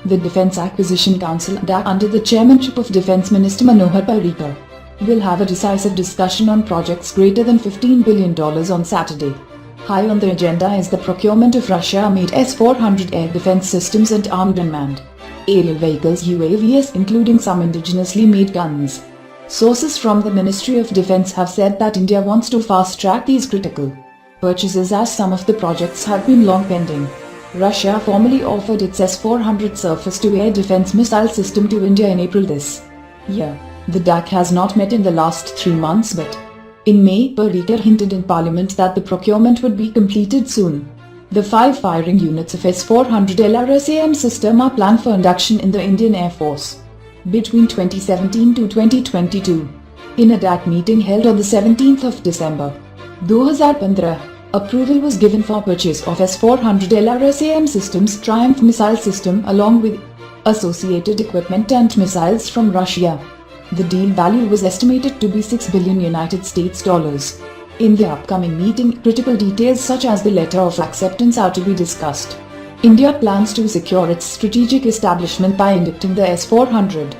The Defence Acquisition Council (DAC) under the chairmanship of Defence Minister Manohar Parrikar will have a decisive discussion on projects greater than $15 billion on Saturday. High on the agenda is the procurement of Russia-made S-400 air defence systems and armed unmanned aerial vehicles UAVs, including some indigenously made guns. Sources from the Ministry of Defence have said that India wants to fast-track these critical purchases as some of the projects have been long pending. Russia formally offered its S-400 surface-to-air defence missile system to India in April this year. The DAC has not met in the last 3 months, but in May, Parrikar hinted in Parliament that the procurement would be completed soon. The 5 firing units of S-400 LRSAM system are planned for induction in the Indian Air Force between 2017 to 2022. In a DAC meeting held on the 17th of December, 2015, approval was given for purchase of S-400 LRSAM systems Triumph missile system along with associated equipment and missiles from Russia. The deal value was estimated to be $6 billion United States dollars. In the upcoming meeting, critical details such as the letter of acceptance are to be discussed. India plans to secure its strategic establishment by inducting the S-400.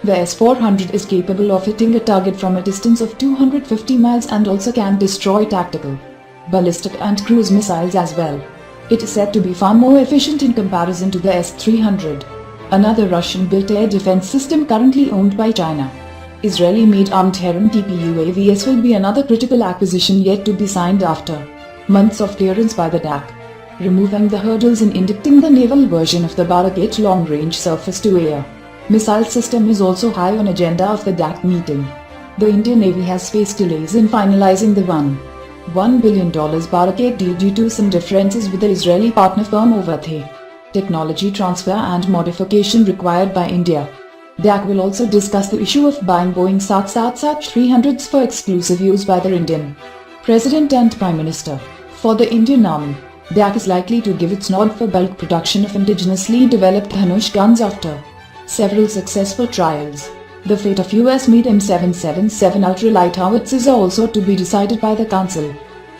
The S-400 is capable of hitting a target from a distance of 250 miles and also can destroy tactical, ballistic and cruise missiles as well. It is said to be far more efficient in comparison to the S-300, another Russian-built air defense system currently owned by China. Israeli-made armed Heron TPUAVs will be another critical acquisition yet to be signed after months of clearance by the DAC, removing the hurdles in inducting the naval version of the Barak-8 long-range surface-to-air missile system is also high on agenda of the DAC meeting. The Indian Navy has faced delays in finalizing the $1 billion Barak-8 deal due to some differences with the Israeli partner firm over the technology transfer and modification required by India. DAC will also discuss the issue of buying Boeing 777-300s for exclusive use by the Indian President and Prime Minister. For the Indian Army, DAC is likely to give its nod for bulk production of indigenously developed Dhanush guns after several successful trials. The fate of US-made M777 ultralight howitzers are also to be decided by the Council.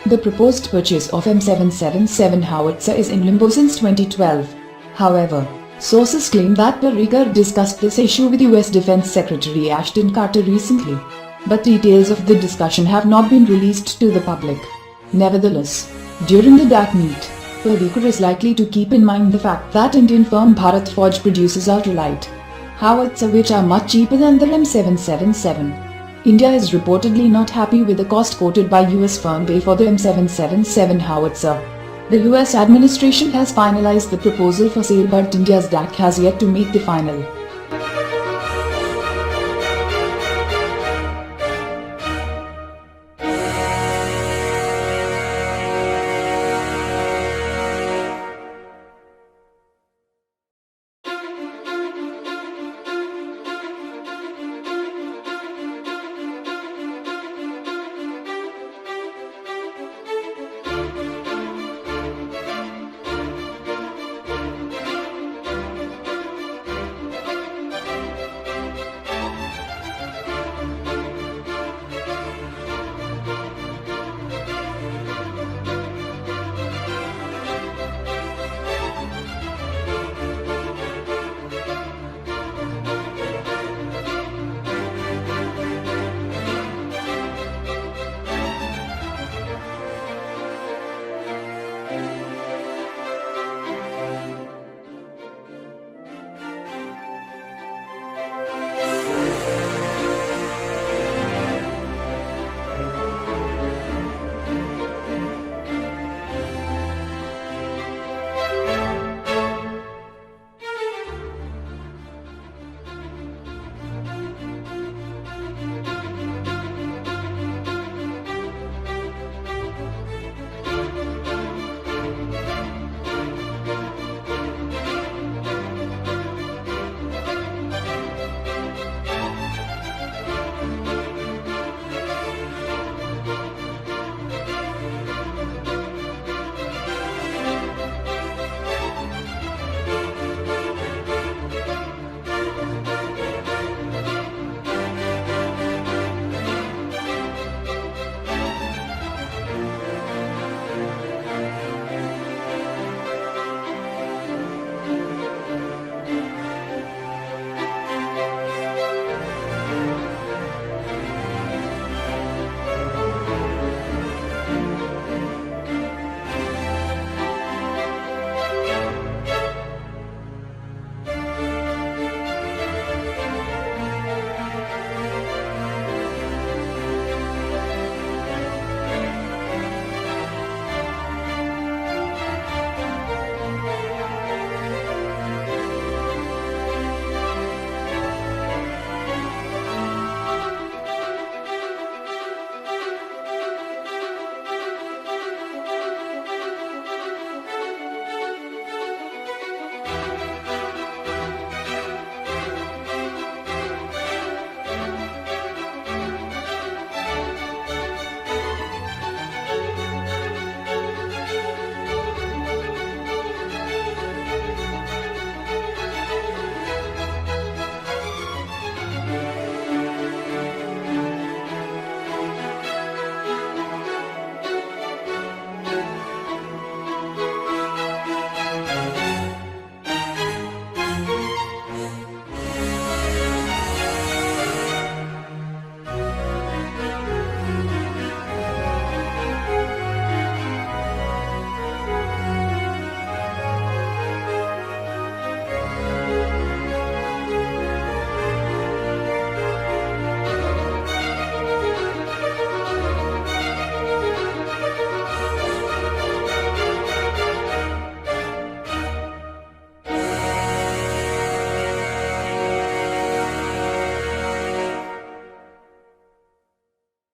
The proposed purchase of M777 howitzer is in limbo since 2012. However, sources claim that Parrikar discussed this issue with US Defense Secretary Ashton Carter recently, but details of the discussion have not been released to the public. Nevertheless, during the DAC meet, Parrikar is likely to keep in mind the fact that Indian firm Bharat Forge produces ultralight howitzer which are much cheaper than the M777. India is reportedly not happy with the cost quoted by US firm BAE for the M777 howitzer. The US administration has finalized the proposal for sale, but India's DAC has yet to make the final